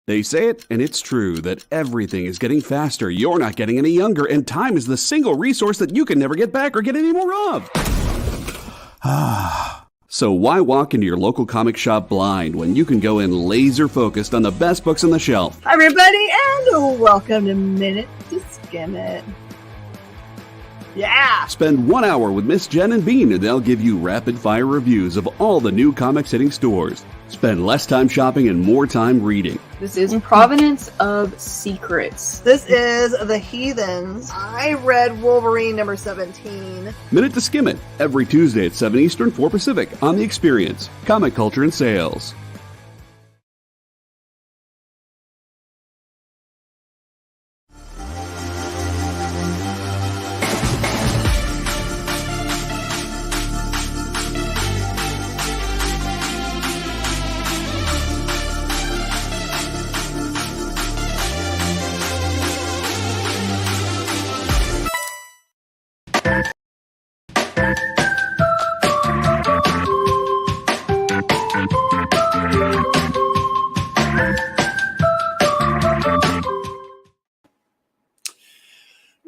They say it, and it's true, that everything is getting faster. You're not getting any younger, and time is the single resource that you can never get back or get any more of. So why walk into your local comic shop blind when you can go in laser focused on the best books on the shelf? Hi everybody, and welcome to Minute to Skim It. Yeah! Spend 1 hour with Miss Jen and Bean, and they'll give you rapid-fire reviews of all the new comics hitting stores. Spend less time shopping and more time reading. This is Provenance of Secrets. This is The Heathens. I read Wolverine number 17. Minute to Skim It, every Tuesday at 7 Eastern, 4 Pacific, on The Experience, Comic Culture and Sales.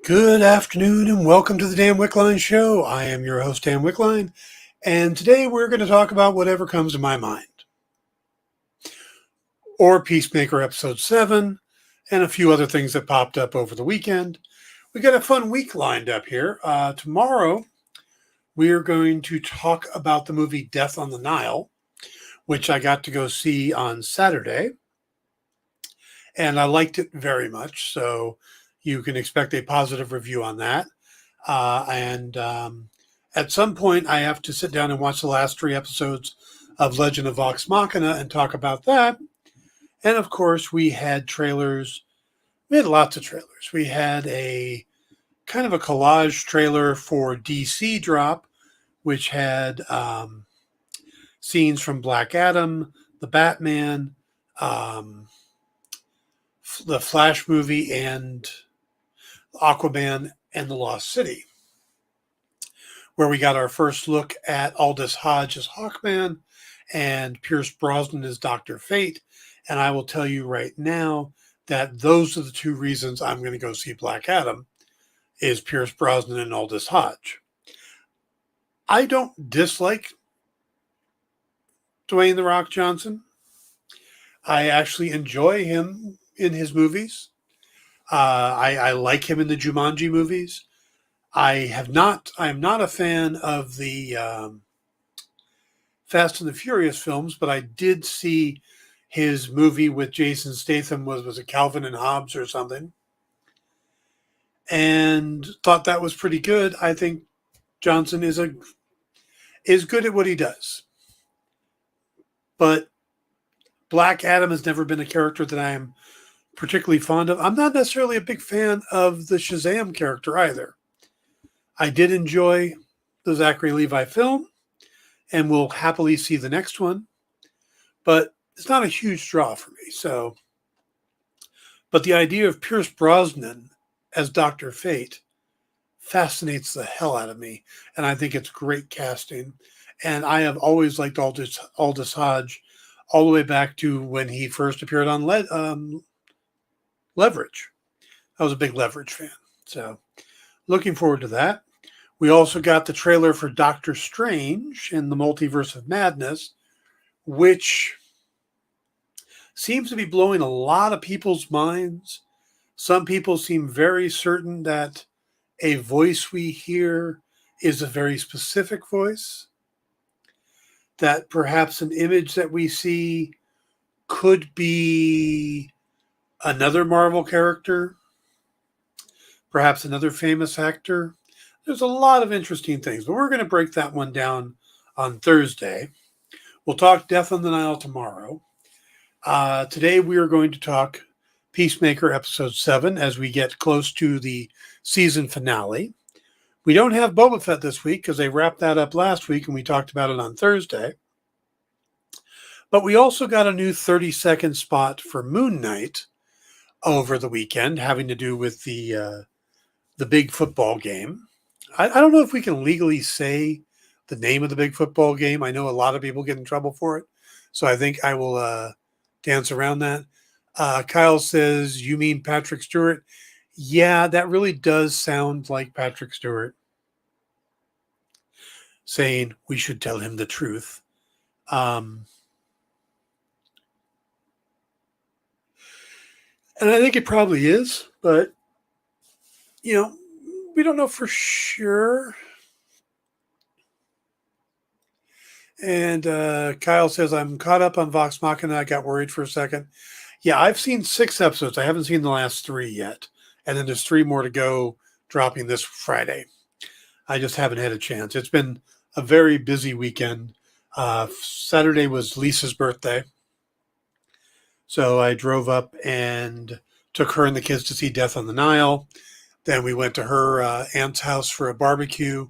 Good afternoon and welcome to the Dan Wickline Show. I am your host, Dan Wickline, and today we're going to talk about whatever comes to my mind. Or Peacemaker episode 7 and a few other things that popped up over the weekend. We got a fun week lined up here. Tomorrow we are going to talk about the movie Death on the Nile, which I got to go see on Saturday. And I liked it very much, so you can expect a positive review on that. At some point, I have to sit down and watch the last 3 episodes of Legend of Vox Machina and talk about that. And of course, we had trailers. We had lots of trailers. We had a kind of a collage trailer for DC Drop, which had scenes from Black Adam, the Batman, the Flash movie, and Aquaman and the Lost City, where we got our first look at Aldous Hodge as Hawkman and Pierce Brosnan as Dr. Fate. And I will tell you right now that those are the 2 reasons I'm going to go see Black Adam, is Pierce Brosnan and Aldous Hodge. I don't dislike Dwayne "The Rock" Johnson. I actually enjoy him in his movies. I like him in the Jumanji movies. I am not a fan of the Fast and the Furious films, but I did see his movie with Jason Statham, was it Calvin and Hobbes or something, and thought that was pretty good. I think Johnson is good at what he does, but Black Adam has never been a character that I am particularly fond of. I'm not necessarily a big fan of the Shazam character either. I did enjoy the Zachary Levi film and will happily see the next one, but it's not a huge draw for me. But the idea of Pierce Brosnan as Dr. Fate fascinates the hell out of me, and I think it's great casting. And I have always liked Aldous Hodge all the way back to when he first appeared on Leverage. I was a big Leverage fan. So looking forward to that. We also got the trailer for Doctor Strange in the Multiverse of Madness, which seems to be blowing a lot of people's minds. Some people seem very certain that a voice we hear is a very specific voice, that perhaps an image that we see could be another Marvel character, perhaps another famous actor. There's a lot of interesting things, but we're going to break that one down on Thursday. We'll talk Death on the Nile tomorrow. Today we are going to talk Peacemaker episode 7 as we get close to the season finale. We don't have Boba Fett this week because they wrapped that up last week and we talked about it on Thursday. But we also got a new 30-second spot for Moon Knight over the weekend, having to do with the big football game. I don't know if we can legally say the name of the big football game. I know a lot of people get in trouble for it, so I think I will dance around that. Kyle says, "You mean Patrick Stewart?" Yeah, that really does sound like Patrick Stewart saying we should tell him the truth. And I think it probably is, but we don't know for sure. And Kyle says, "I'm caught up on Vox Machina. I got worried for a second." Yeah, I've seen 6 episodes. I haven't seen the last 3 yet. And then there's 3 more to go, dropping this Friday. I just haven't had a chance. It's been a very busy weekend. Saturday was Lisa's birthday. So I drove up and took her and the kids to see Death on the Nile. Then we went to her aunt's house for a barbecue,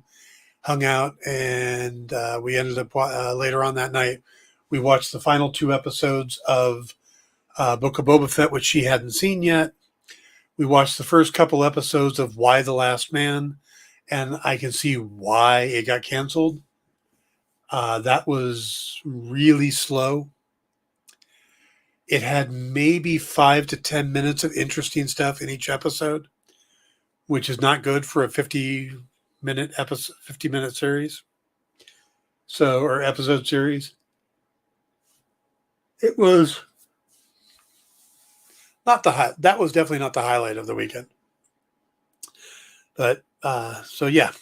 hung out, and we ended up later on that night, we watched the final 2 episodes of Book of Boba Fett, which she hadn't seen yet. We watched the first couple episodes of Why the Last Man, and I can see why it got canceled. That was really slow. It had maybe 5 to 10 minutes of interesting stuff in each episode, which is not good for a 50-minute series. Or episode series. It was not that was definitely not the highlight of the weekend. But so yeah.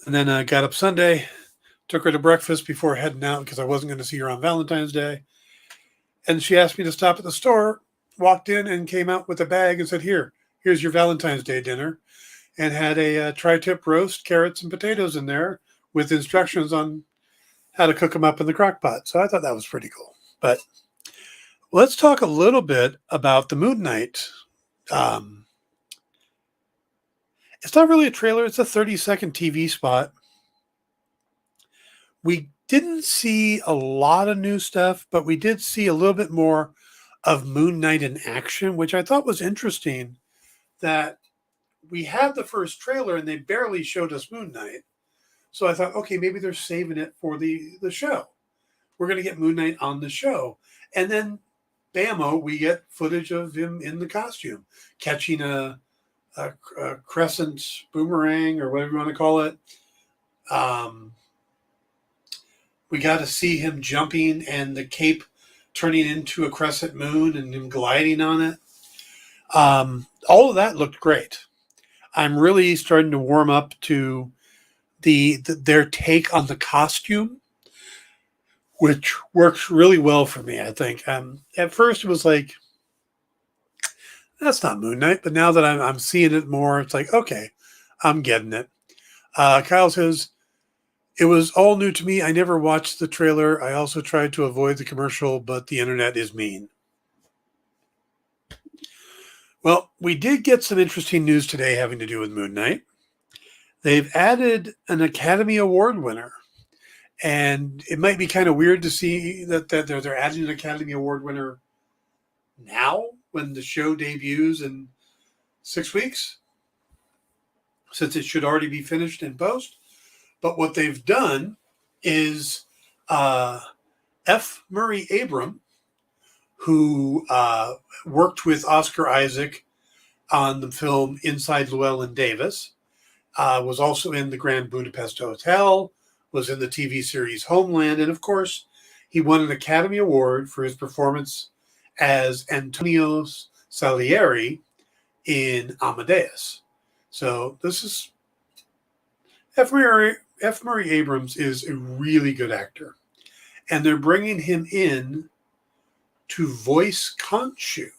And then I got up Sunday, took her to breakfast before heading out because I wasn't going to see her on Valentine's Day. And she asked me to stop at the store, walked in and came out with a bag and said, here's your Valentine's Day dinner, and had a tri-tip roast, carrots and potatoes in there with instructions on how to cook them up in the crock pot. So I thought that was pretty cool. But let's talk a little bit about the Moon Knight. It's not really a trailer. It's a 30-second TV spot. We didn't see a lot of new stuff, but we did see a little bit more of Moon Knight in action, which I thought was interesting, that we had the first trailer and they barely showed us Moon Knight. So I thought, okay, maybe they're saving it for the show. We're going to get Moon Knight on the show. And then, bammo, we get footage of him in the costume, catching a crescent boomerang or whatever you want to call it. We got to see him jumping and the cape turning into a crescent moon and him gliding on it. All of that looked great. I'm really starting to warm up to their take on the costume, which works really well for me, I think. At first it was like, that's not Moon Knight, but now that I'm seeing it more, it's like, okay, I'm getting it. Kyle says, "It was all new to me. I never watched the trailer. I also tried to avoid the commercial, but the internet is mean." Well, we did get some interesting news today having to do with Moon Knight. They've added an Academy Award winner. And it might be kind of weird to see that they're adding an Academy Award winner now when the show debuts in 6 weeks, since it should already be finished in post. But what they've done is F. Murray Abrams, who worked with Oscar Isaac on the film Inside Llewellyn Davis, was also in the Grand Budapest Hotel, was in the TV series Homeland, and of course, he won an Academy Award for his performance as Antonio Salieri in Amadeus. So this is F. Murray Abrams is a really good actor, and they're bringing him in to voice Khonshu.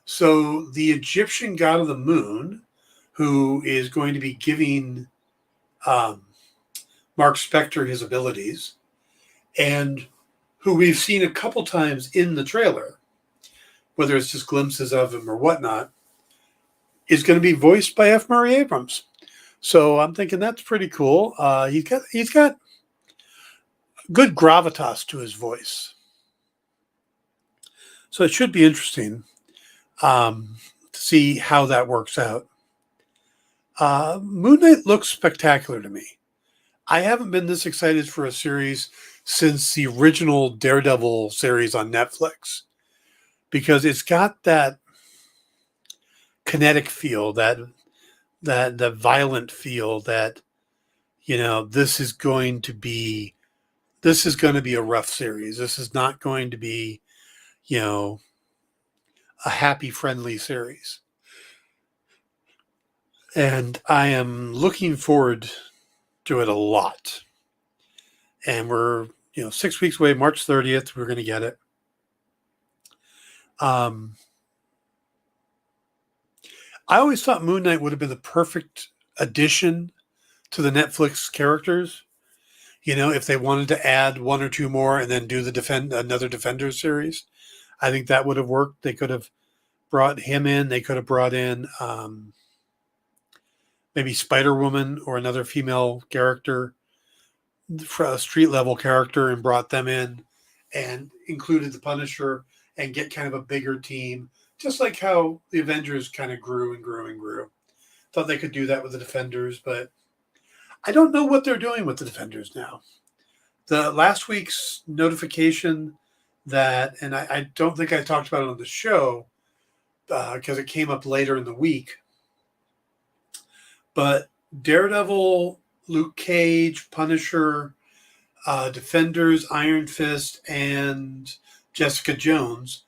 So the Egyptian god of the moon, who is going to be giving Mark Spector his abilities, and who we've seen a couple times in the trailer, whether it's just glimpses of him or whatnot, is going to be voiced by F. Murray Abrams. So I'm thinking that's pretty cool. He's got good gravitas to his voice. So it should be interesting to see how that works out. Moon Knight looks spectacular to me. I haven't been this excited for a series since the original Daredevil series on Netflix, because it's got that kinetic feel, that violent feel that, this is going to be a rough series. This is not going to be, a happy, friendly series. And I am looking forward to it a lot. And we're, 6 weeks away, March 30th, we're going to get it. I always thought Moon Knight would have been the perfect addition to the Netflix characters. If they wanted to add one or two more and then do another Defenders series, I think that would have worked. They could have brought him in. They could have brought in maybe Spider-Woman or another female character, a street level character, and brought them in and included the Punisher and get kind of a bigger team, just like how the Avengers kind of grew and grew and grew. Thought they could do that with the Defenders, but I don't know what they're doing with the Defenders now. The last week's notification that, and I don't think I talked about it on the show because it came up later in the week, but Daredevil, Luke Cage, Punisher, Defenders, Iron Fist, and Jessica Jones.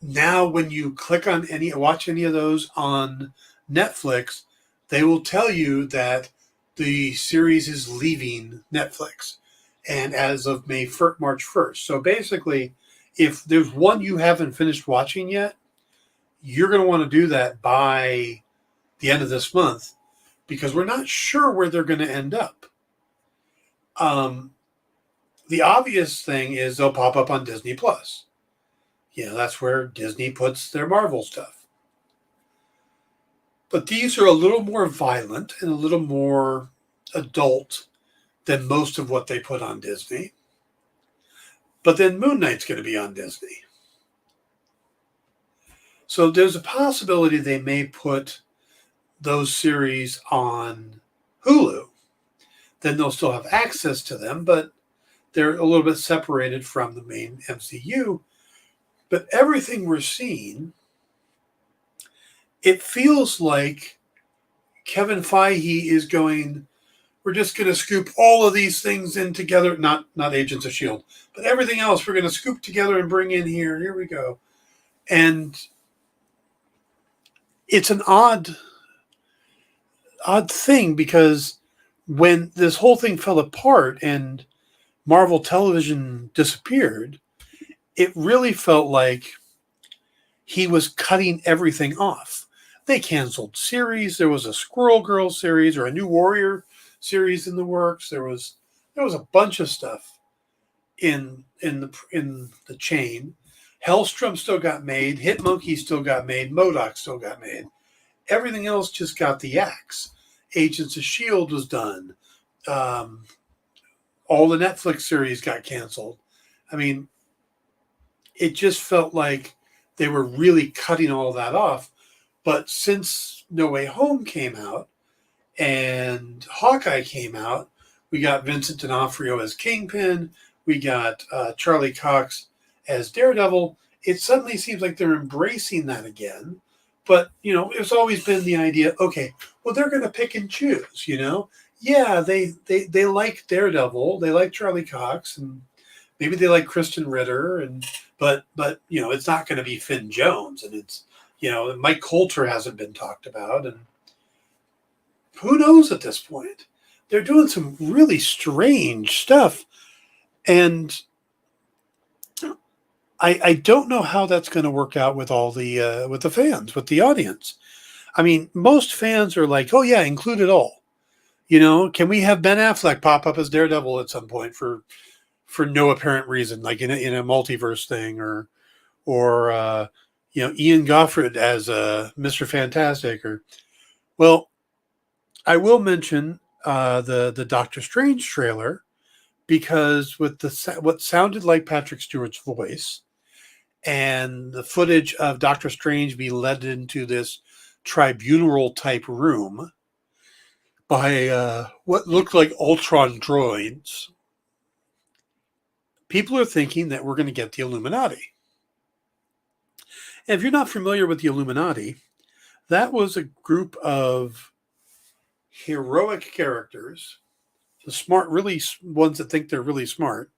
Now, when you click on watch any of those on Netflix, they will tell you that the series is leaving Netflix, and as of March 1st. So basically, if there's one you haven't finished watching yet, you're going to want to do that by the end of this month, because we're not sure where they're going to end up. The obvious thing is they'll pop up on Disney Plus. That's where Disney puts their Marvel stuff. But these are a little more violent and a little more adult than most of what they put on Disney. But then Moon Knight's going to be on Disney. So there's a possibility they may put those series on Hulu. Then they'll still have access to them, but they're a little bit separated from the main MCU. But everything we're seeing, it feels like Kevin Feige is going, we're just going to scoop all of these things in together, not Agents of S.H.I.E.L.D., but everything else we're going to scoop together and bring in here. Here we go. And it's an odd thing, because when this whole thing fell apart and Marvel Television disappeared, it really felt like he was cutting everything off. They canceled series. There was a Squirrel Girl series or a New Warrior series in the works. There was a bunch of stuff in the chain. Hellstrom still got made. Hitmonkey still got made. MODOK still got made. Everything else just got the axe. Agents of S.H.I.E.L.D. was done. All the Netflix series got canceled. I mean, it just felt like they were really cutting all that off. But since No Way Home came out and Hawkeye came out, we got Vincent D'Onofrio as Kingpin. We got Charlie Cox as Daredevil. It suddenly seems like they're embracing that again. But, it's always been the idea, okay, well, they're going to pick and choose, Yeah, they like Daredevil. They like Charlie Cox, and maybe they like Kristen Ritter, but it's not going to be Finn Jones, and it's, Mike Coulter hasn't been talked about, and who knows at this point? They're doing some really strange stuff, and I don't know how that's going to work out with all the with the fans, with the audience. I mean, most fans are like, oh yeah, include it all. Can we have Ben Affleck pop up as Daredevil at some point for no apparent reason, like in a multiverse thing, or Ian Goffred as Mr. Fantastic, well, I will mention the Doctor Strange trailer, because with what sounded like Patrick Stewart's voice and the footage of Doctor Strange be led into this tribunal type room by what looked like Ultron droids, people are thinking that we're going to get the Illuminati. And if you're not familiar with the Illuminati, that was a group of heroic characters, the smart, really ones that think they're really smart,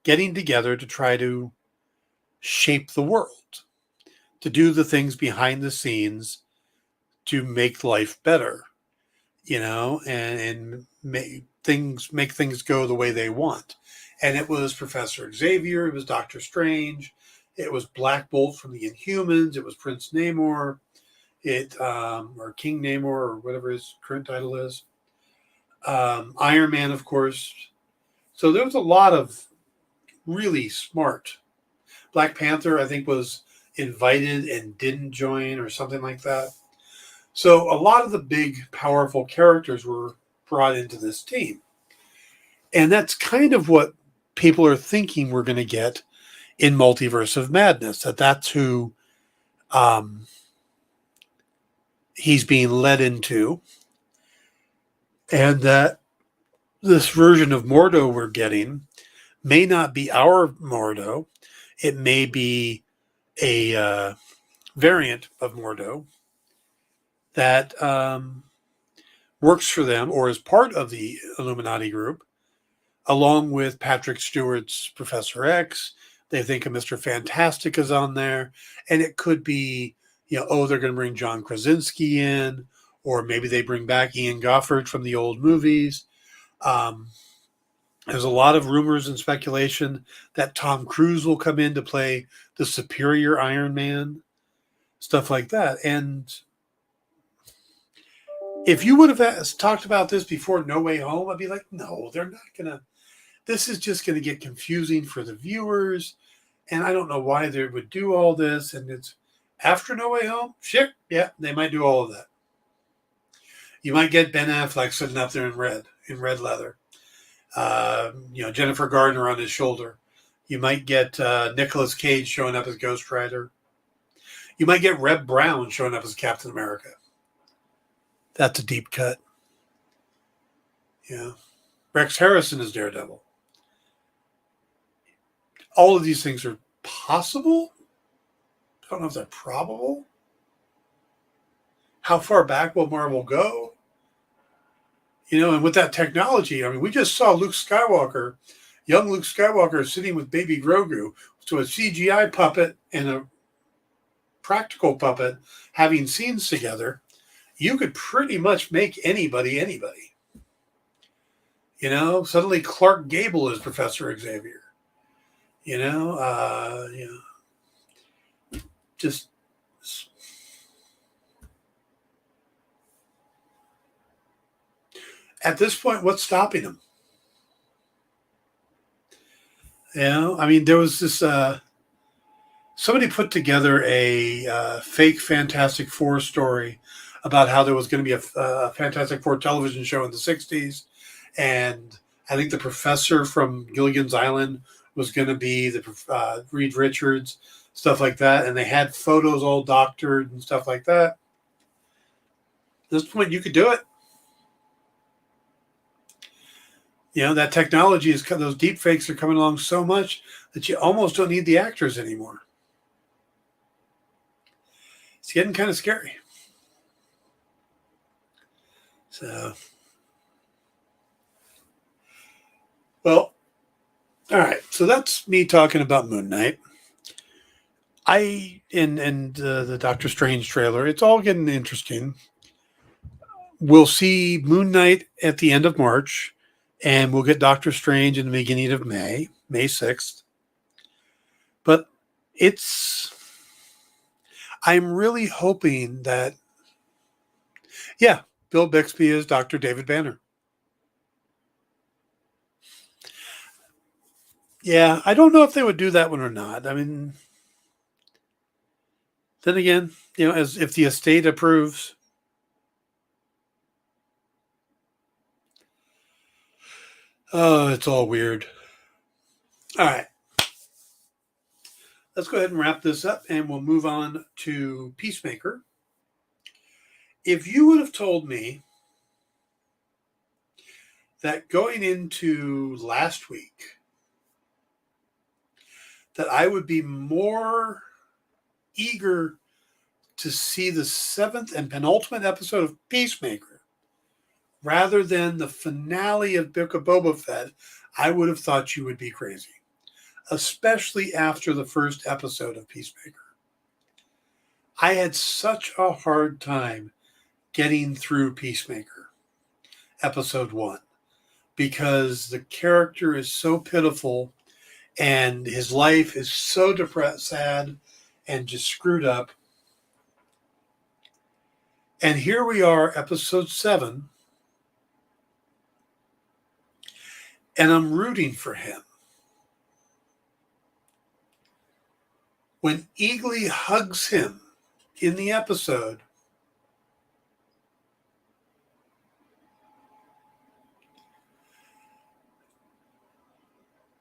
getting together to try to shape the world, to do the things behind the scenes to make life better, and make things go the way they want. And it was Professor Xavier, it was Doctor Strange, it was Black Bolt from the Inhumans, it was Prince Namor, or King Namor, or whatever his current title is. Iron Man, of course. So there was a lot of really smart. Black Panther, I think, was invited and didn't join or something like that. So a lot of the big, powerful characters were brought into this team. And that's kind of what people are thinking we're going to get in Multiverse of Madness, that's who he's being led into. And that this version of Mordo we're getting may not be our Mordo. It may be a variant of Mordo that works for them or is part of the Illuminati group, along with Patrick Stewart's Professor X. They think a Mr. Fantastic is on there. And it could be, they're going to bring John Krasinski in, or maybe they bring back Ian Goffard from the old movies. There's a lot of rumors and speculation that Tom Cruise will come in to play the superior Iron Man, stuff like that. And if you would have talked about this before No Way Home, I'd be like, no, they're not going to. This is just going to get confusing for the viewers. And I don't know why they would do all this. And it's after No Way Home. Shit. Yeah, they might do all of that. You might get Ben Affleck sitting up there in red leather. Jennifer Gardner on his shoulder. You might get Nicolas Cage showing up as Ghost Rider. You might get Reb Brown showing up as Captain America. That's a deep cut. Yeah. Rex Harrison is Daredevil. All of these things are possible. I don't know if they're probable. How far back will Marvel go? And with that technology, we just saw young Luke Skywalker sitting with baby Grogu, to a CGI puppet and a practical puppet having scenes together. You could pretty much make anybody. Suddenly Clark Gable is Professor Xavier. Just at this point, what's stopping him? There was this, somebody put together a fake Fantastic Four story about how there was going to be a Fantastic Four television show in the 60s. And I think the professor from Gilligan's Island was going to be the Reed Richards, stuff like that. And they had photos all doctored and stuff like that. At this point, you could do it. That technology those deep fakes are coming along so much that you almost don't need the actors anymore. It's getting kind of scary. So, well, all right. So that's me talking about Moon Knight. The Doctor Strange trailer. It's all getting interesting. We'll see Moon Knight at the end of March, and we'll get Doctor Strange in the beginning of May 6th. But I'm really hoping that, Bill Bixby is Dr. David Banner. Yeah, I don't know if they would do that one or not. Then again, as if the estate approves. Oh, it's all weird. All right. Let's go ahead and wrap this up, and we'll move on to Peacemaker. If you would have told me that going into last week, that I would be more eager to see the 7th and penultimate episode of Peacemaker rather than the finale of Book of Boba Fett, I would have thought you would be crazy, especially after the first episode of Peacemaker. I had such a hard time getting through Peacemaker, episode 1, because the character is so pitiful and his life is so depressed, sad, and just screwed up. And here we are, episode 7, and I'm rooting for him. When Eagly hugs him in the episode,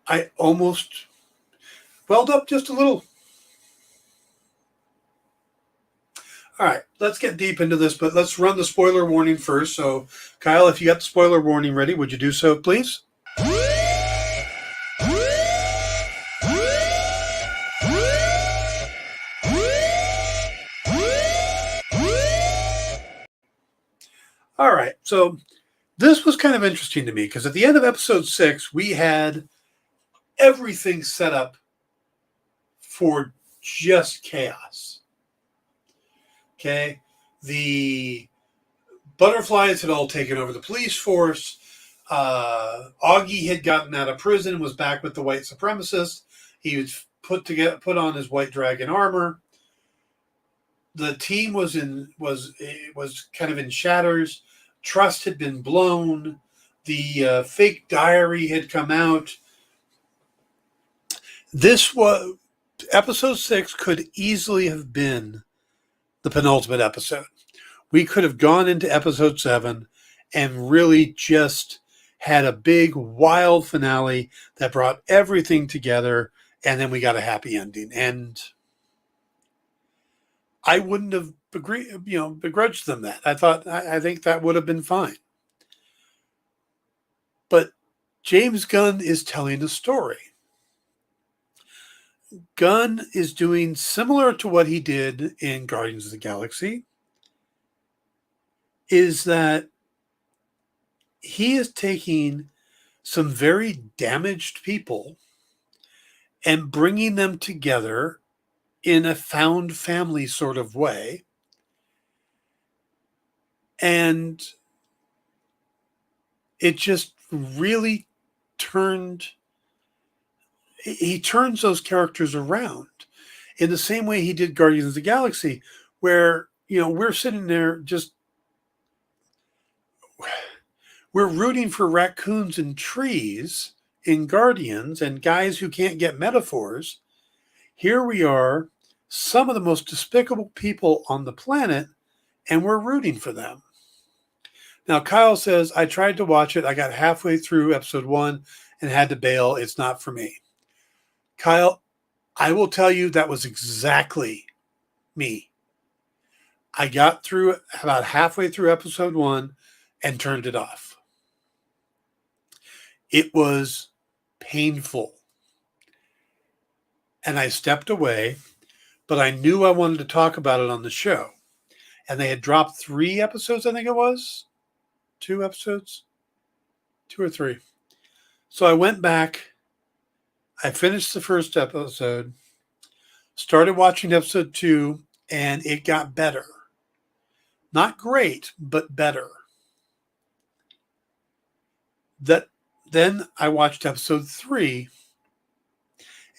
I almost welled up just a little. All right, let's get deep into this, but let's run the spoiler warning first. So, Kyle, if you got the spoiler warning ready, would you do so, please? All right, so this was kind of interesting to me because at the end of episode 6, we had everything set up for just chaos. Okay, the butterflies had all taken over the police force. Augie had gotten out of prison, was back with the white supremacists. He was put on his white dragon armor. The team was kind of in shatters. Trust had been blown. The fake diary had come out. This was episode 6 could easily have been the penultimate episode. We could have gone into episode 7 and really just had a big wild finale that brought everything together, and then we got a happy ending. And I wouldn't have begrudged them that. I think that would have been fine. But James Gunn is telling a story. Gunn is doing similar to what he did in Guardians of the Galaxy, is that he is taking some very damaged people and bringing them together in a found family sort of way. And it just really he turns those characters around in the same way he did Guardians of the Galaxy, where, we're sitting there we're rooting for raccoons and trees in Guardians and guys who can't get metaphors. Here we are, some of the most despicable people on the planet, and we're rooting for them. Now, Kyle says, I tried to watch it. I got halfway through episode 1 and had to bail. It's not for me. Kyle, I will tell you that was exactly me. I got through about halfway through episode 1 and turned it off. It was painful. And I stepped away, but I knew I wanted to talk about it on the show. And they had dropped 3 episodes, I think it was. 2 episodes? 2 or 3. So I went back. I finished the first episode, started watching episode 2, and it got better. Not great, but better. Then I watched episode 3,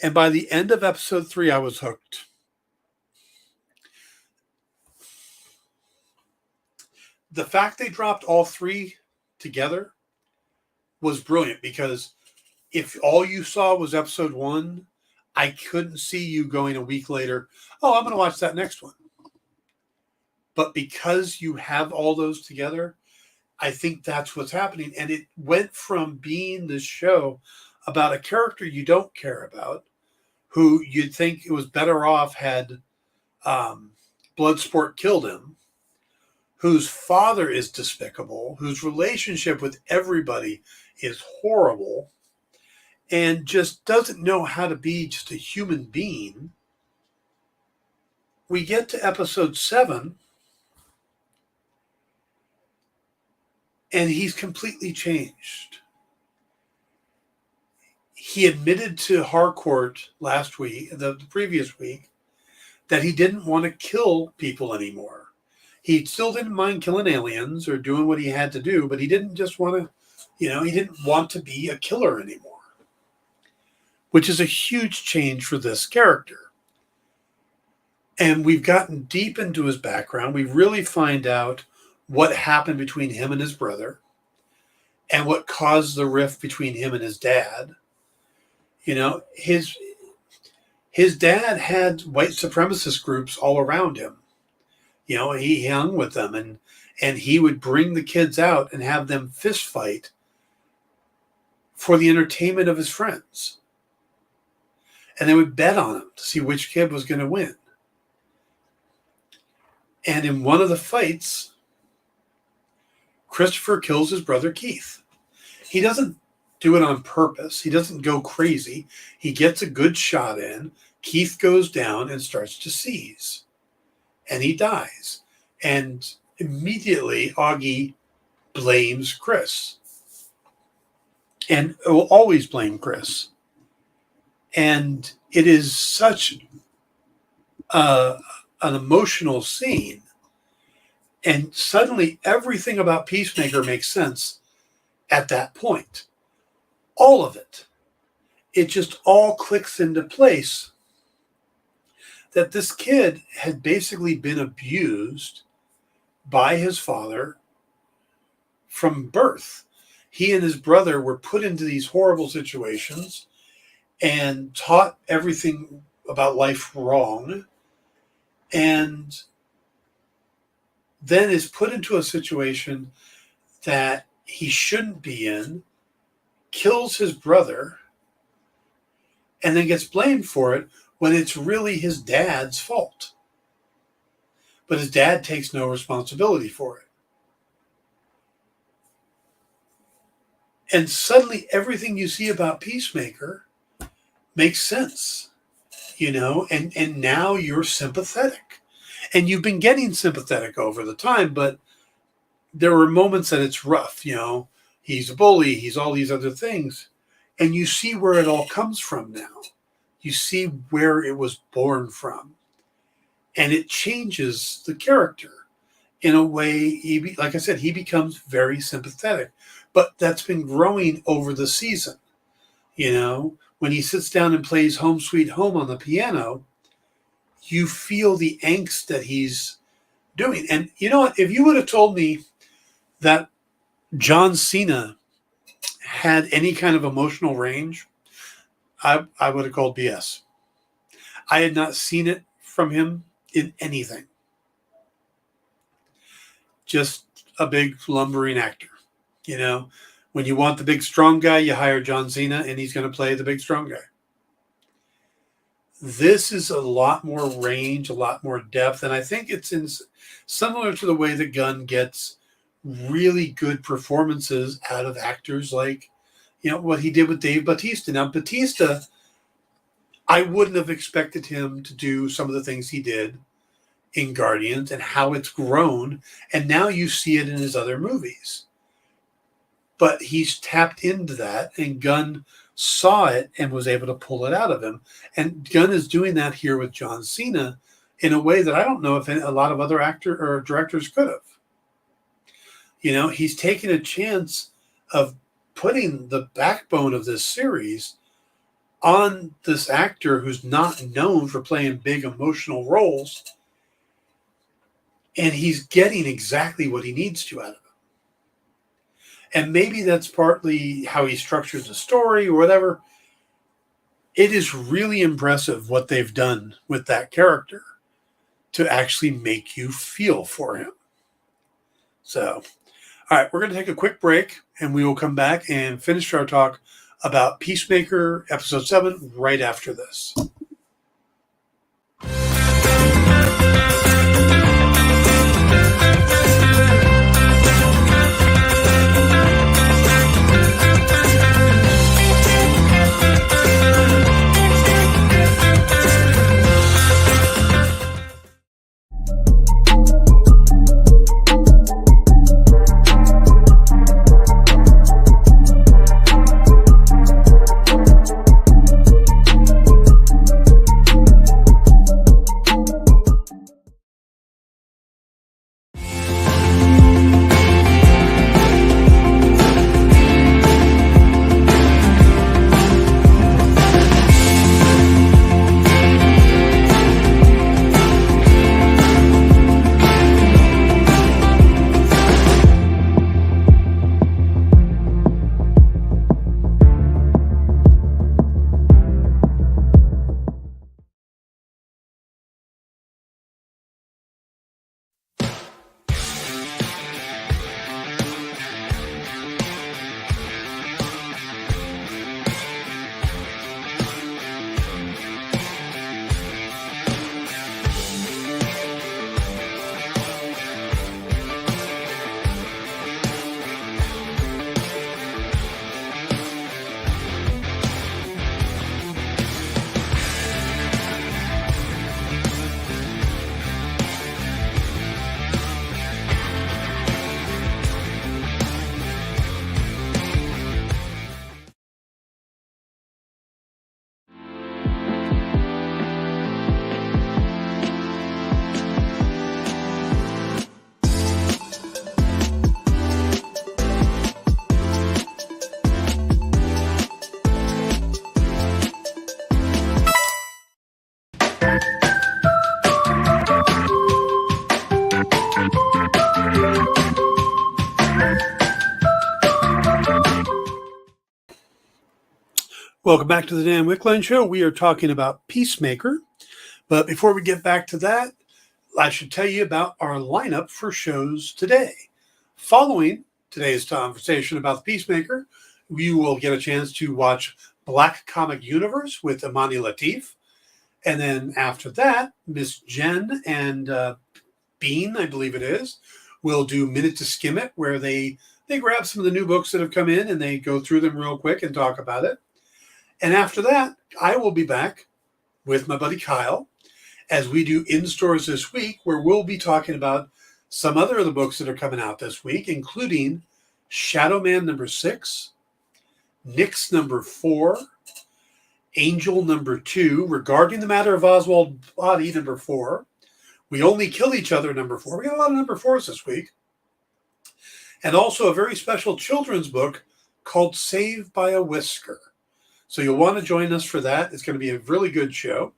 and by the end of episode 3, I was hooked. The fact they dropped all 3 together was brilliant, because if all you saw was episode 1, I couldn't see you going a week later, oh, I'm going to watch that next one. But because you have all those together, I think that's what's happening. And it went from being this show about a character you don't care about, who you'd think it was better off had Bloodsport killed him, whose father is despicable, whose relationship with everybody is horrible, and just doesn't know how to be just a human being. We get to episode 7, and he's completely changed. He admitted to Harcourt last week, the previous week, that he didn't want to kill people anymore. He still didn't mind killing aliens or doing what he had to do, but he didn't just want to, he didn't want to be a killer anymore, which is a huge change for this character. And we've gotten deep into his background. We really find out what happened between him and his brother and what caused the rift between him and his dad. His dad had white supremacist groups all around him. He hung with them, and he would bring the kids out and have them fist fight for the entertainment of his friends. And they would bet on him to see which kid was going to win. And in one of the fights, Christopher kills his brother Keith. He doesn't do it on purpose. He doesn't go crazy. He gets a good shot in. Keith goes down and starts to seize. And he dies. And immediately Augie blames Chris. And will always blame Chris. And it is such an emotional scene. And suddenly everything about Peacemaker makes sense at that point. All of it. It just all clicks into place that this kid had basically been abused by his father from birth. He and his brother were put into these horrible situations and taught everything about life wrong, and then is put into a situation that he shouldn't be in, kills his brother, and then gets blamed for it when it's really his dad's fault. But his dad takes no responsibility for it. And suddenly everything you see about Peacemaker makes sense, and now you're sympathetic. And you've been getting sympathetic over the time, but there were moments that it's rough, he's a bully, he's all these other things. And you see where it all comes from now. You see where it was born from. And it changes the character in a way. Like I said, he becomes very sympathetic. But that's been growing over the season. When he sits down and plays Home Sweet Home on the piano, you feel the angst that he's doing. And you know what? If you would have told me that John Cena had any kind of emotional range, I would have called BS. I had not seen it from him in anything. Just a big lumbering actor. When you want the big strong guy, you hire John Cena and he's going to play the big strong guy. This is a lot more range, a lot more depth. And I think it's similar to the way that Gunn gets really good performances out of actors like, what he did with Dave Bautista. Now, Bautista, I wouldn't have expected him to do some of the things he did in Guardians and how it's grown. And now you see it in his other movies. But he's tapped into that, and Gunn saw it and was able to pull it out of him. And Gunn is doing that here with John Cena in a way that I don't know if a lot of other actors or directors could have. He's taken a chance of putting the backbone of this series on this actor who's not known for playing big emotional roles, and he's getting exactly what he needs to out of it. And maybe that's partly how he structures the story or whatever. It is really impressive what they've done with that character to actually make you feel for him. So, all right, we're going to take a quick break, and we will come back and finish our talk about Peacemaker, Episode 7, right after this. Welcome back to the Dan Wickline Show. We are talking about Peacemaker. But before we get back to that, I should tell you about our lineup for shows today. Following today's conversation about the Peacemaker, you will get a chance to watch Black Comic Universe with Imani Latif. And then after that, Miss Jen and Bean, I believe it is, will do Minute to Skim It, where they grab some of the new books that have come in and they go through them real quick and talk about it. And after that, I will be back with my buddy Kyle as we do In Stores this week, where we'll be talking about some other of the books that are coming out this week, including Shadow Man #6, Nyx #4, Angel #2, Regarding the Matter of Oswald's Body #4, We Only Kill Each Other #4. We got a lot of #4s this week. And also a very special children's book called Saved by a Whisker. So you'll want to join us for that. It's going to be a really good show.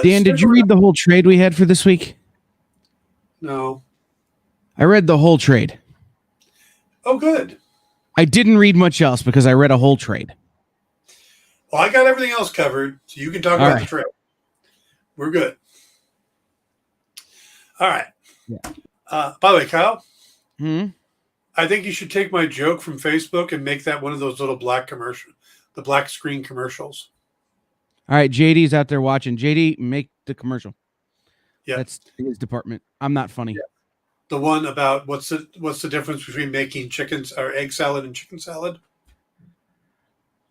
Dan, did you read the whole trade we had for this week? No. I read the whole trade. Oh, good. I didn't read much else because I read a whole trade. Well, I got everything else covered, so you can talk about the trade. We're good. All right. Yeah. By the way, Kyle, I think you should take my joke from Facebook and make that one of those little black commercials, the black screen commercials. All right, JD's out there watching. JD, make the commercial. Yeah, that's his department. I'm not funny. Yeah. The one about what's the difference between making chickens or egg salad and chicken salad?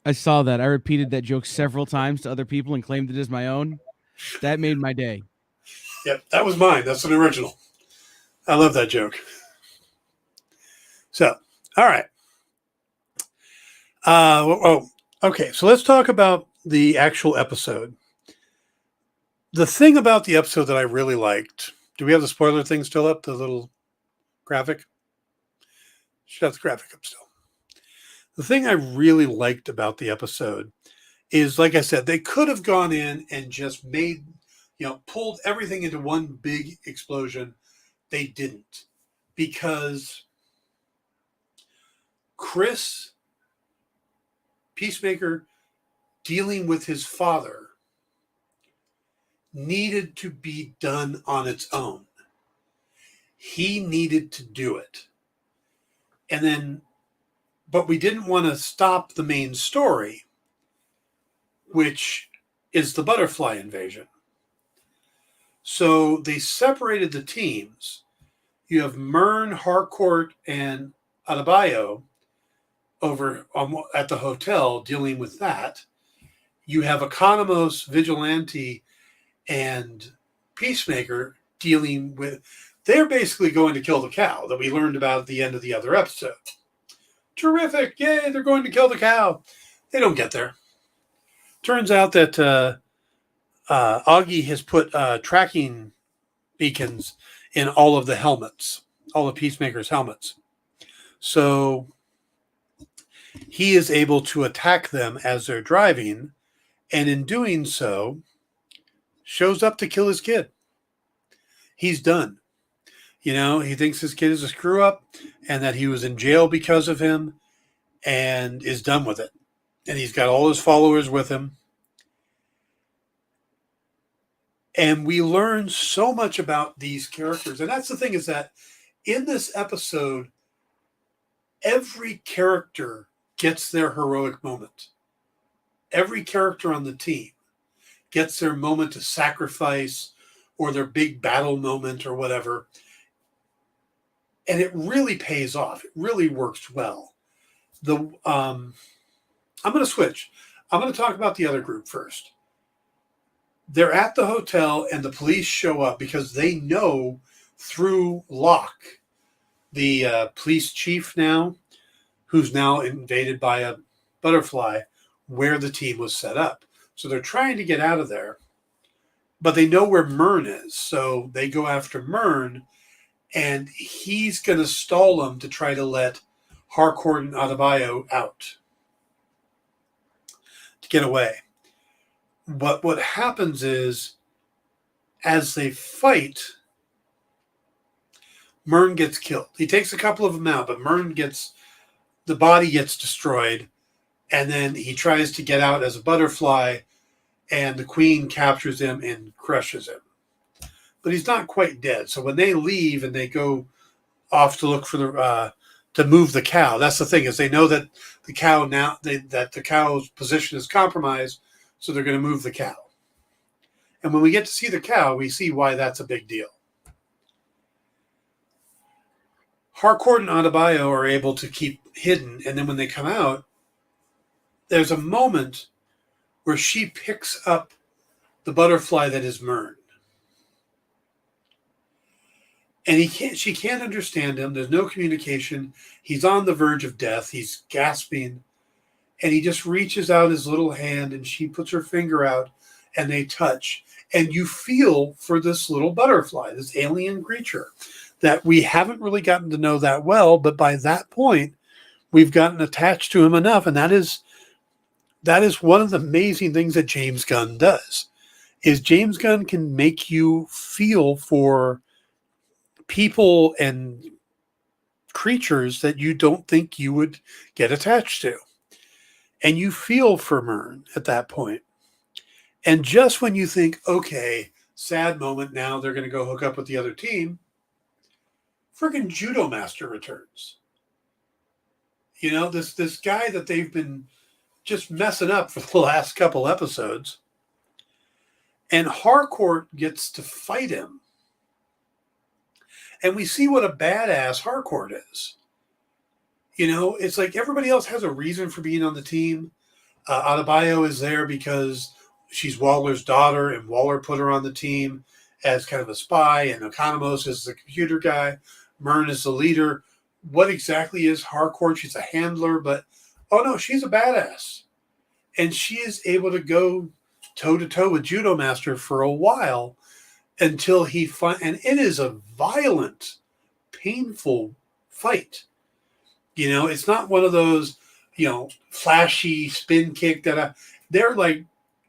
I saw that. I repeated that joke several times to other people and claimed it as my own. That made my day. Yep, that was mine. That's an original. I love that joke. So, all right. Okay. So let's talk about the actual episode. The thing about the episode that I really liked, do we have the spoiler thing still up? The little graphic? Should have the graphic up still. The thing I really liked about the episode is, like I said, they could have gone in and just made, pulled everything into one big explosion. They didn't, because Chris, Peacemaker, dealing with his father needed to be done on its own. He needed to do it. And then, but we didn't want to stop the main story, which is the butterfly invasion. So they separated the teams. You have Myrn, Harcourt, and Adebayo over at the hotel dealing with that. You have Economos, Vigilante, and Peacemaker dealing with... They're basically going to kill the cow that we learned about at the end of the other episode. Terrific. Yay, they're going to kill the cow. They don't get there. Turns out that Augie has put tracking beacons in all of the helmets, all of Peacemaker's helmets. So he is able to attack them as they're driving, and in doing so, shows up to kill his kid. He's done. He thinks his kid is a screw up and that he was in jail because of him, and is done with it. And he's got all his followers with him. And we learn so much about these characters. And that's the thing, is that in this episode, every character gets their heroic moment. Every character on the team gets their moment to sacrifice, or their big battle moment, or whatever. And it really pays off. It really works well. I'm going to switch. I'm going to talk about the other group first. They're at the hotel, and the police show up because they know through Locke, the police chief now, who's now invaded by a butterfly, where the team was set up. So they're trying to get out of there, but they know where Myrn is. So they go after Myrn, and he's going to stall them to try to let Harcourt and Adebayo out to get away. But what happens is, as they fight, Myrn gets killed. He takes a couple of them out, but the body gets destroyed. And then he tries to get out as a butterfly, and the queen captures him and crushes him. But he's not quite dead. So when they leave and they go off to look for to move the cow, that's the thing, is they know that the cow that the cow's position is compromised, so they're going to move the cow. And when we get to see the cow, we see why that's a big deal. Harcourt and Adebayo are able to keep hidden, and then when they come out, there's a moment where she picks up the butterfly that is Myrn. And she can't understand him. There's no communication. He's on the verge of death. He's gasping. And he just reaches out his little hand, and she puts her finger out, and they touch. And you feel for this little butterfly, this alien creature that we haven't really gotten to know that well, but by that point, we've gotten attached to him enough. And that is one of the amazing things that James Gunn does, is James Gunn can make you feel for people and creatures that you don't think you would get attached to. And you feel for Myrn at that point. And just when you think, okay, sad moment, now they're going to go hook up with the other team, friggin' Judo Master returns. You know, this guy that they've been just messing up for the last couple episodes. And Harcourt gets to fight him. And we see what a badass Harcourt is. You know, it's like everybody else has a reason for being on the team. Adebayo is there because she's Waller's daughter, and Waller put her on the team as kind of a spy, and Economos is the computer guy. Myrn is the leader. What exactly is Harcourt? She's a handler, but oh no, she's a badass. And she is able to go toe-to-toe with Judo Master for a while until and it is a violent, painful fight. You know, it's not one of those, you know, flashy spin kick they're like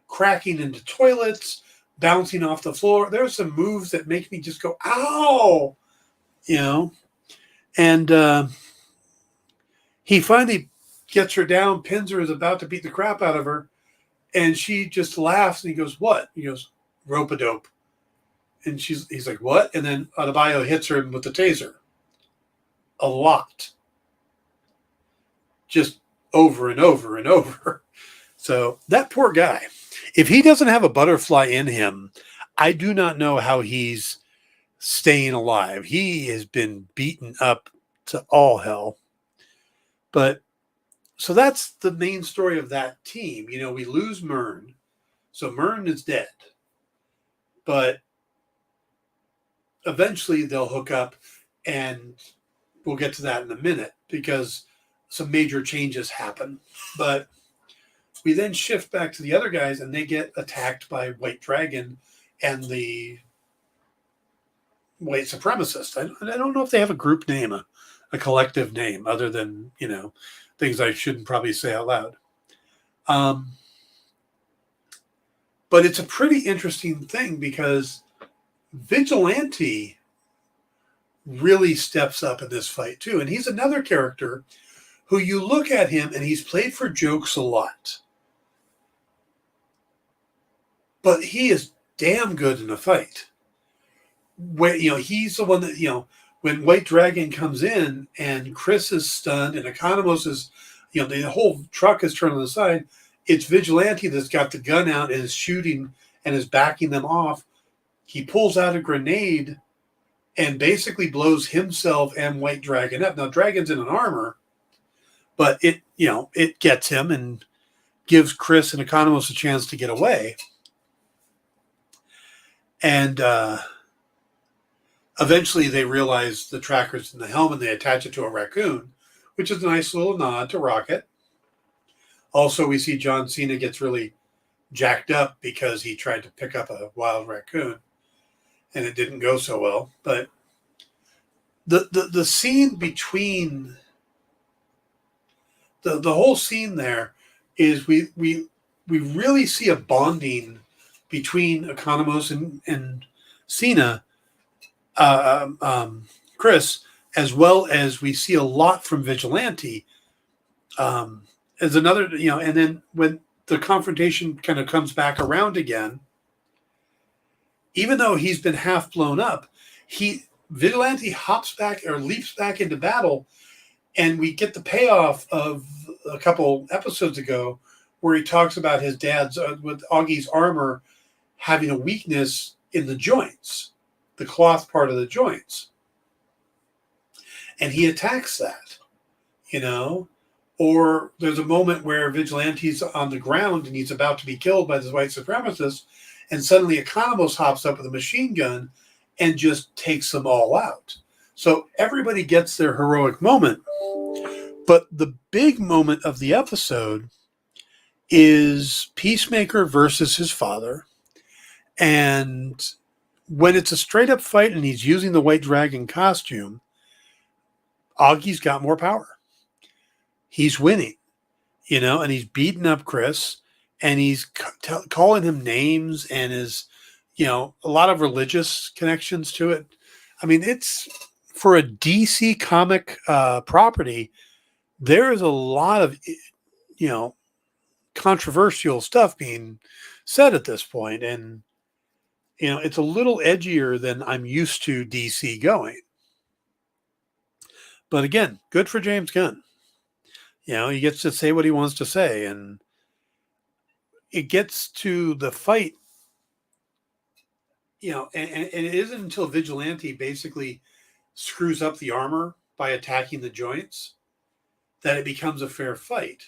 cracking into toilets, bouncing off the floor. There's some moves that make me just go, ow, you know. And he finally gets her down, pins her, is about to beat the crap out of her. And she just laughs, and he goes, what? He goes, rope-a-dope. And he's like, what? And then Adebayo hits her with the taser. A lot. Just over and over and over. So that poor guy, if he doesn't have a butterfly in him, I do not know how he's staying alive. He has been beaten up to all hell. But so that's the main story of that team. You know, we lose Myrn. So Myrn is dead. But eventually they'll hook up, and we'll get to that in a minute because some major changes happen. But we then shift back to the other guys, and they get attacked by White Dragon and the white supremacists. I don't know if they have a group name, a collective name, other than, you know, things I shouldn't probably say out loud. But it's a pretty interesting thing because Vigilante really steps up in this fight too. And he's another character who you look at him and he's played for jokes a lot. But he is damn good in a fight. When, you know, he's the one that, you know, when White Dragon comes in and Chris is stunned and Economos is, you know, the whole truck is turned on the side, it's Vigilante that's got the gun out and is shooting and is backing them off. He pulls out a grenade and basically blows himself and White Dragon up. Now, Dragon's in an armor, but it, you know, it gets him and gives Chris and Economos a chance to get away. And eventually they realize the tracker's in the helm and they attach it to a raccoon, which is a nice little nod to Rocket. Also, we see John Cena gets really jacked up because he tried to pick up a wild raccoon and it didn't go so well. But the scene between the whole scene there is we really see a bonding between Economos and Cena. Chris, as well as we see a lot from Vigilante, as another, and then when the confrontation kind of comes back around again, even though he's been half blown up, Vigilante hops back or leaps back into battle, and we get the payoff of a couple episodes ago where he talks about his dad's, with Augie's armor, having a weakness in the joints, the cloth part of the joints. And he attacks that, Or there's a moment where Vigilante's on the ground and he's about to be killed by this white supremacist, and suddenly Economos hops up with a machine gun and just takes them all out. So everybody gets their heroic moment. But the big moment of the episode is Peacemaker versus his father. And when it's a straight up fight and he's using the White Dragon costume, Augie's got more power. He's winning, and he's beating up Chris, and he's calling him names, and is, a lot of religious connections to it. I mean, it's, for a DC comic property, there is a lot of, controversial stuff being said at this point. And, it's a little edgier than I'm used to DC going. But again, good for James Gunn. He gets to say what he wants to say. And it gets to the fight, and it isn't until Vigilante basically screws up the armor by attacking the joints that it becomes a fair fight.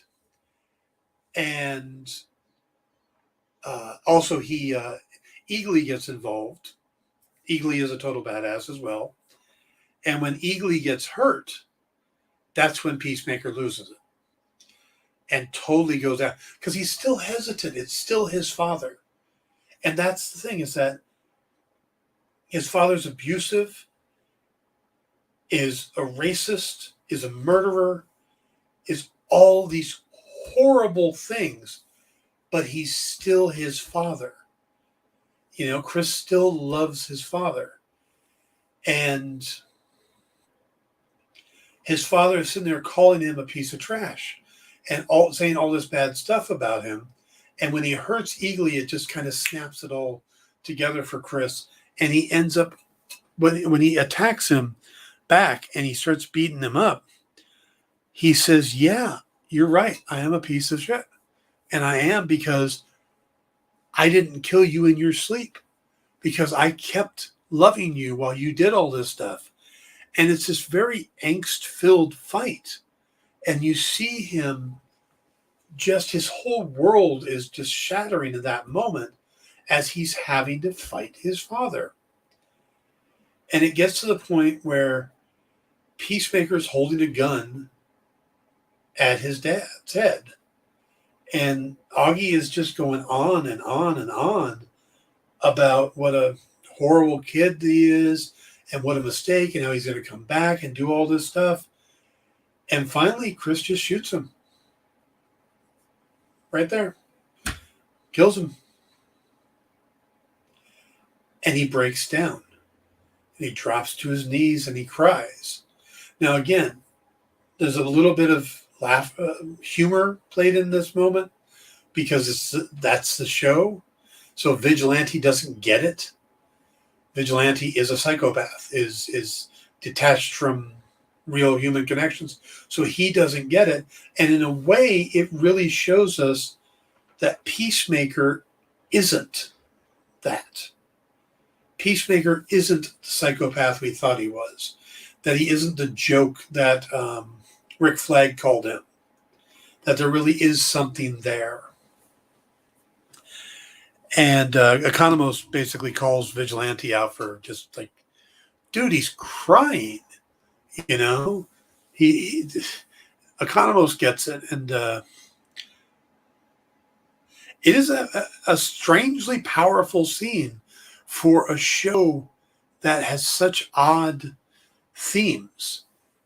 And also Eagly gets involved. Eagly is a total badass as well. And when Eagly gets hurt, that's when Peacemaker loses it and totally goes out, because he's still hesitant. It's still his father. And that's the thing, is that his father's abusive, is a racist, is a murderer, is all these horrible things, but he's still his father. Chris still loves his father. And his father is sitting there calling him a piece of trash and saying all this bad stuff about him. And when he hurts Eagly, it just kind of snaps it all together for Chris. And he ends up, when he attacks him back and he starts beating him up, he says, yeah, you're right. I am a piece of shit. And I am, because I didn't kill you in your sleep, because I kept loving you while you did all this stuff. And it's this very angst-filled fight. And you see him, just his whole world is just shattering in that moment as he's having to fight his father. And it gets to the point where Peacemaker's holding a gun at his dad's head. And Augie is just going on and on and on about what a horrible kid he is and what a mistake, and how he's going to come back and do all this stuff. And finally, Chris just shoots him. Right there. Kills him. And he breaks down. And he drops to his knees and he cries. Now, again, there's a little bit of humor played in this moment, because that's the show. So Vigilante doesn't get it. Vigilante is a psychopath, is detached from real human connections. So he doesn't get it. And in a way, it really shows us that Peacemaker isn't that. Peacemaker isn't the psychopath we thought he was. That he isn't the joke that Rick Flag called him. That there really is something there. And Economos basically calls Vigilante out for just like, dude, he's crying. Economos gets it. And it is a strangely powerful scene for a show that has such odd themes.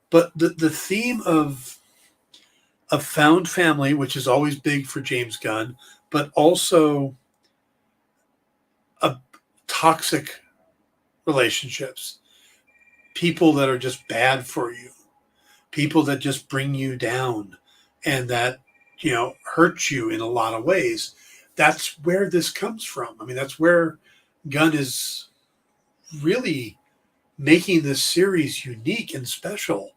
But the theme of found family, which is always big for James Gunn, but also toxic relationships, people that are just bad for you, people that just bring you down and that, hurt you in a lot of ways. That's where this comes from. I mean, that's where Gunn is really making this series unique and special.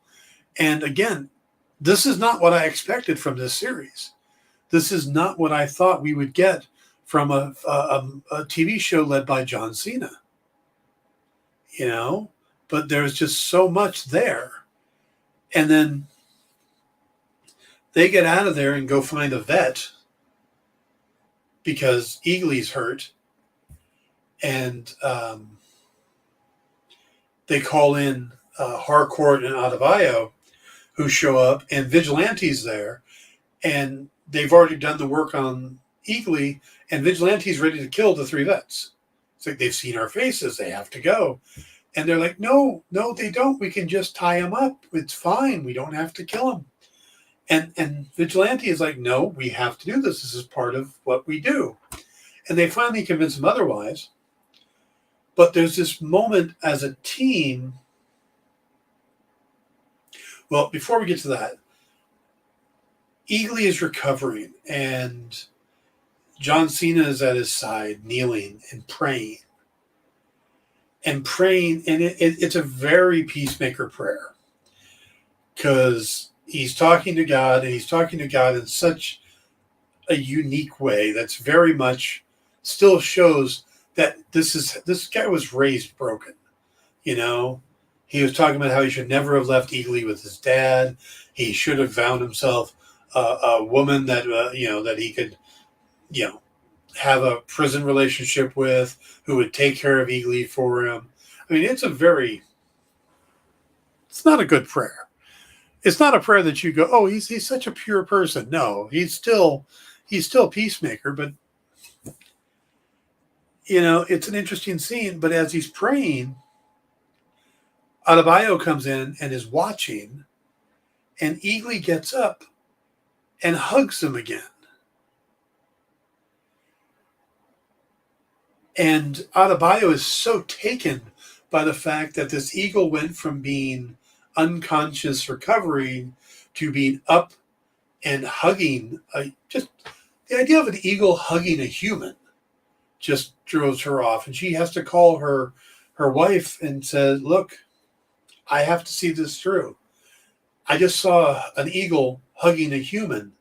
And again, this is not what I expected from this series. This is not what I thought we would get from a TV show led by John Cena. But there's just so much there. And then they get out of there and go find a vet because Eagly's hurt. And they call in Harcourt and Adebayo, who show up, and Vigilante's there. And they've already done the work on Eagly, and Vigilante's ready to kill the 3 vets. It's like, they've seen our faces. They have to go. And they're like, no, they don't. We can just tie them up. It's fine. We don't have to kill them. And Vigilante is like, no, we have to do this. This is part of what we do. And they finally convince him otherwise. But there's this moment as a team. Well, before we get to that, Eagly is recovering, and John Cena is at his side, kneeling and praying. And it's a very Peacemaker prayer, because he's talking to God, and he's talking to God in such a unique way that's very much still shows that this guy was raised broken. He was talking about how he should never have left Eagly with his dad. He should have found himself a woman that that he could have a prison relationship with, who would take care of Eagly for him. I mean, it's not a good prayer. It's not a prayer that you go, oh, he's such a pure person. No, he's still Peacemaker, but it's an interesting scene. But as he's praying, Adebayo comes in and is watching, and Eagly gets up and hugs him again. And Adebayo is so taken by the fact that this eagle went from being unconscious recovering to being up and hugging. Just the idea of an eagle hugging a human just throws her off. And she has to call her wife and says, look, I have to see this through. I just saw an eagle hugging a human.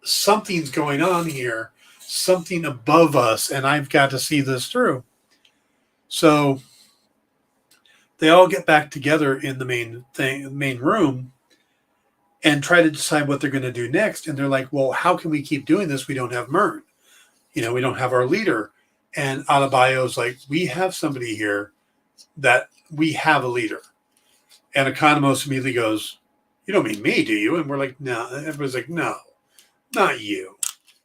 Something's going on here, something above us, and I've got to see this through. So they all get back together in the main room and try to decide what they're going to do next. And they're like, well, how can we keep doing this? We don't have Mern. We don't have our leader. And Adebayo's like, we have somebody here that we have a leader. And Economos immediately goes, you don't mean me, do you? And we're like, no. And everybody's like, no, not you.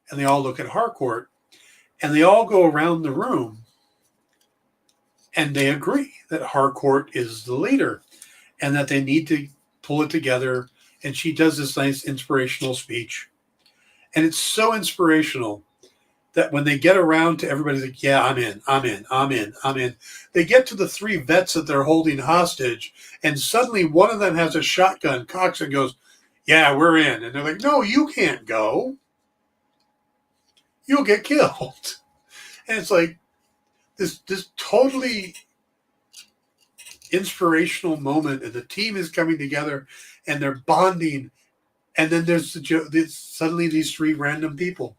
And they all look at Harcourt, and they all go around the room, and they agree that Harcourt is the leader and that they need to pull it together. And she does this nice inspirational speech. And it's so inspirational that when they get around to everybody's like, yeah, I'm in. They get to the 3 vets that they're holding hostage, and suddenly one of them has a shotgun, cocks, and goes, yeah, we're in. And they're like, no, you can't go. You'll get killed. And it's like this totally inspirational moment, and the team is coming together and they're bonding. And then there's suddenly these 3 random people,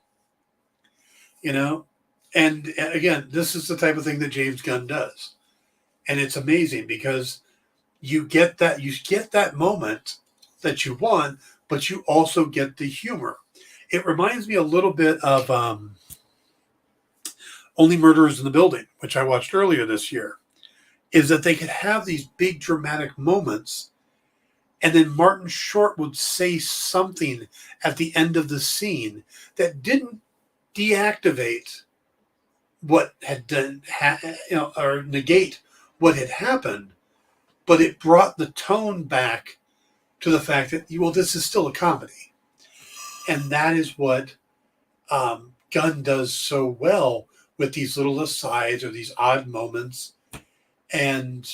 and again, this is the type of thing that James Gunn does. And it's amazing because you get that moment that you want, but you also get the humor. It reminds me a little bit of Only Murderers in the Building, which I watched earlier this year, is that they could have these big dramatic moments, and then Martin Short would say something at the end of the scene that didn't deactivate what had done, or negate what had happened, but it brought the tone back to the fact that, well, this is still a comedy. And that is what Gunn does so well with these little asides or these odd moments. And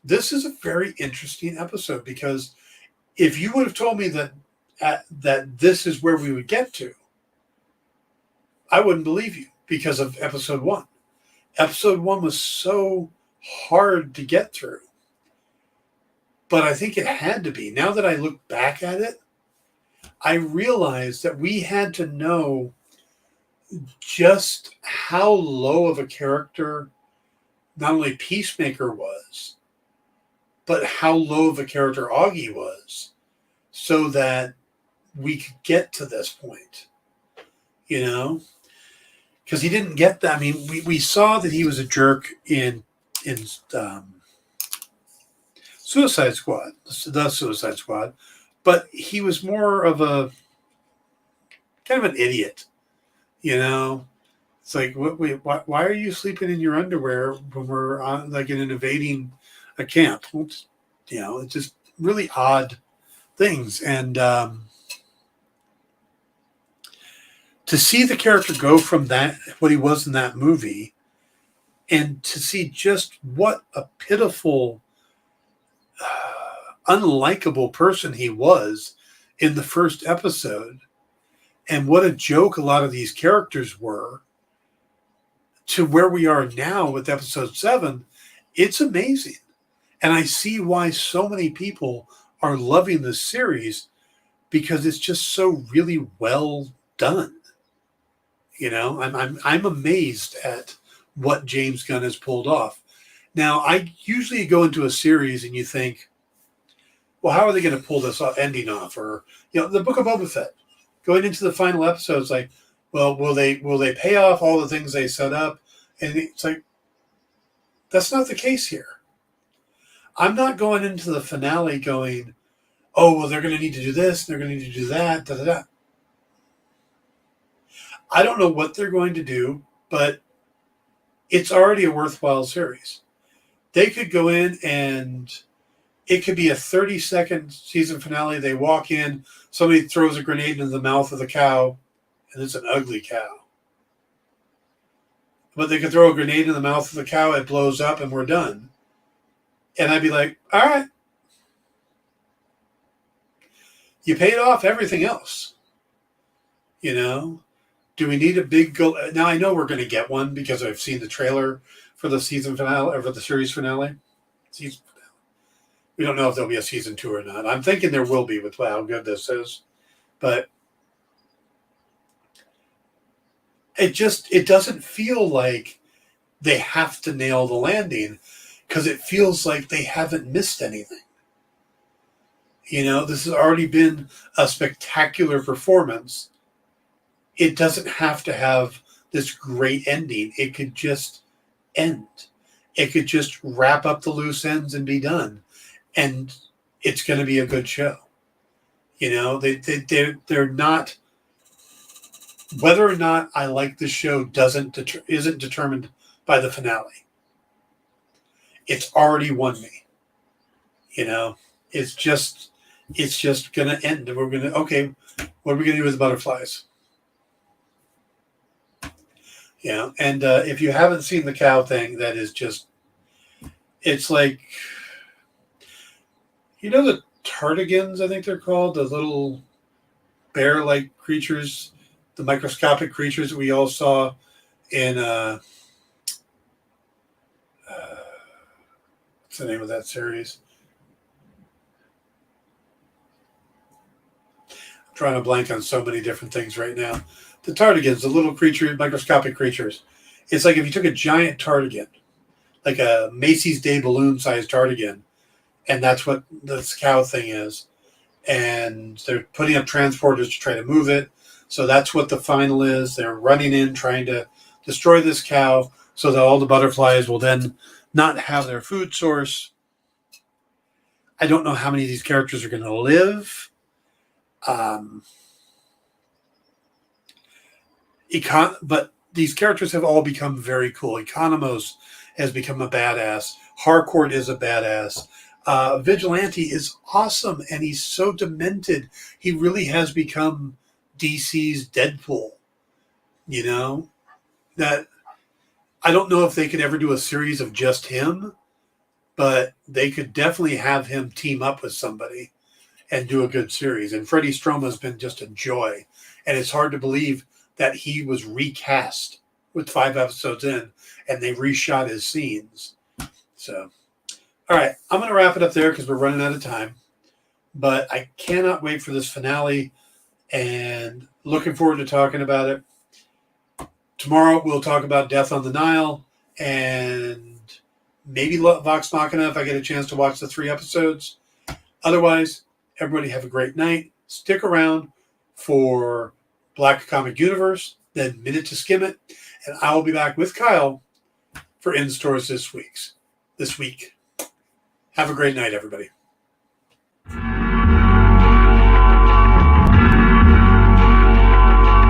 this is a very interesting episode, because if you would have told me that this is where we would get to, I wouldn't believe you, because of episode 1. Episode 1 was so hard to get through. But I think it had to be. Now that I look back at it, I realized that we had to know just how low of a character not only Peacemaker was, but how low of a character Augie was, so that we could get to this point, you know? Because he didn't get that. I mean, we saw that he was a jerk in Suicide Squad, the Suicide Squad, but he was more of a kind of an idiot, you know? It's like, why are you sleeping in your underwear when we're on, like, in an invading a camp? It's, you know, it's just really odd things. And to see the character go from that, what he was in that movie, and to see just what a pitiful, unlikable person he was in the first episode, and what a joke a lot of these characters were, to where we are now with episode 7, it's amazing. And I see why so many people are loving this series, because it's just so really well done. You know, I'm amazed at what James Gunn has pulled off. Now, I usually go into a series and you think, well, how are they going to pull this ending off? Or, you know, the Book of Boba Fett, going into the final episodes, like, well, will they pay off all the things they set up? And it's like, that's not the case here. I'm not going into the finale going, oh, well, they're going to need to do this, they're going to need to do that, da da da. I don't know what they're going to do, but it's already a worthwhile series. They could go in and it could be a 30-second season finale. They walk in, somebody throws a grenade into the mouth of the cow, and it's an ugly cow. But they could throw a grenade in the mouth of the cow, it blows up, and we're done. And I'd be like, all right. You paid off everything else. You know? Do we need a big go? Now, I know we're going to get one because I've seen the trailer for the season finale, or for the series finale. Season finale. We don't know if there'll be a season 2 or not. I'm thinking there will be with how good this is. But it doesn't feel like they have to nail the landing, because it feels like they haven't missed anything. You know, this has already been a spectacular performance. It doesn't have to have this great ending. It could just end. It could just wrap up the loose ends and be done. And it's going to be a good show. You know, they're not, whether or not I like the show isn't determined by the finale. It's already won me. You know, it's just going to end. And we're going to, okay, what are we going to do with the butterflies? You know, and if you haven't seen the cow thing, that is just, it's like, you know, the tardigans, I think they're called, the little bear-like creatures, the microscopic creatures that we all saw in, what's the name of that series? I'm trying to blank on so many different things right now. The tardigans, the little creature, microscopic creatures. It's like if you took a giant tardigan, like a Macy's Day balloon-sized tardigan, and that's what this cow thing is. And they're putting up transporters to try to move it. So that's what the final is. They're running in, trying to destroy this cow so that all the butterflies will then not have their food source. I don't know how many of these characters are going to live. But these characters have all become very cool. Economos has become a badass. Harcourt is a badass. Vigilante is awesome, and he's so demented. He really has become DC's Deadpool. You know? That I don't know if they could ever do a series of just him, but they could definitely have him team up with somebody and do a good series. And Freddie Stroma has been just a joy. And it's hard to believe that he was recast with 5 episodes in and they reshot his scenes. So, all right, I'm going to wrap it up there because we're running out of time. But I cannot wait for this finale and looking forward to talking about it. Tomorrow we'll talk about Death on the Nile and maybe Vox Machina if I get a chance to watch the 3 episodes. Otherwise, everybody have a great night. Stick around for Black Comic Universe, then Minute to Skim It, and I will be back with Kyle for In Stores this week. Have a great night, everybody.